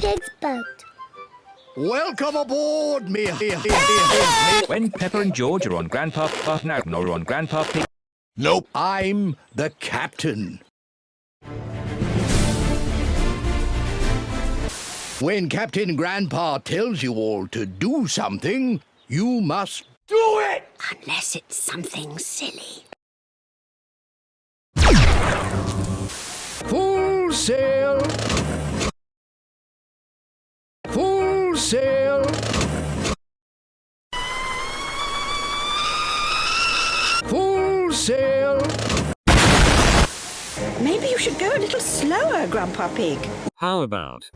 Pig's boat. Welcome aboard, me. When Pepper and George are on Grandpa or on Grandpa Pig. Nope. I'm the captain. When Captain Grandpa tells you all to do something, you must do it! Unless it's something silly. Full sail! Full sail! Full sail! Maybe you should go a little slower, Grandpa Pig. How about,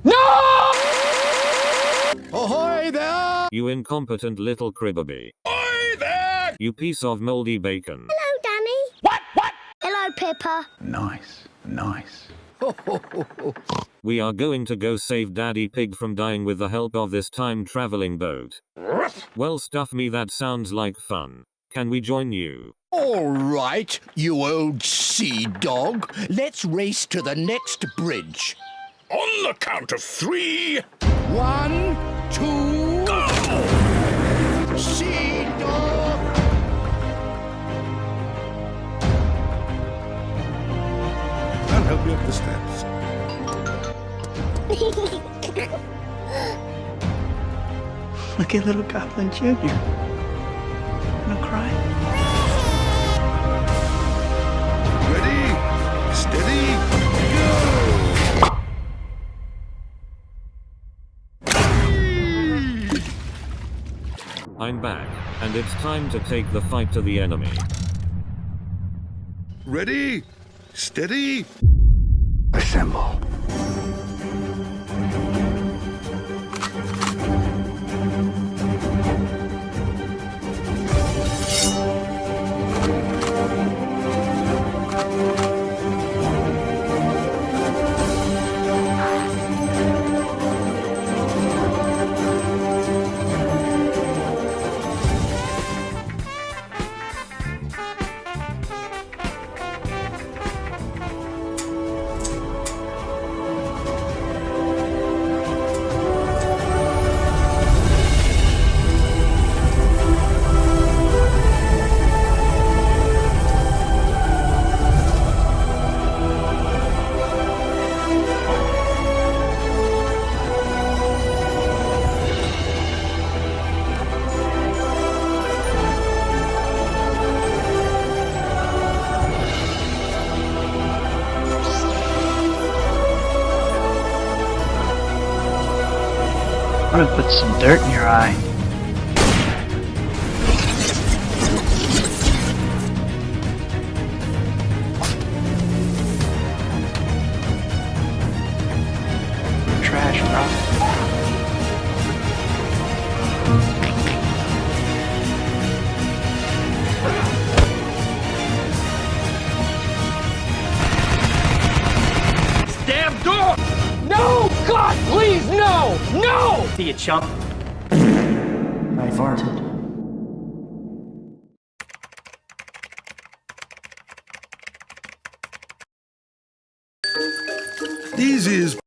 Ahoy there! you incompetent little cribberby? Ahoy there! You piece of moldy bacon. Hello, Danny. What? Hello, Pippa. Nice, nice. We are going to go save Daddy Pig from dying with the help of this time-traveling boat. Well, stuff me, that sounds like fun. Can we join you? All right, you old sea dog. Let's race to the next bridge. On the count of 3. 1, 2, go! Sea dog! I'll help you up the steps. Look at little Goblin Junior. Gonna cry. Ready, steady, go! I'm back, and it's time to take the fight to the enemy. Ready, steady, Assemble. I'm gonna put some dirt in your eye. Trash, bro. Damn door! No! God, please, no! No! See you, chump. I farted. This is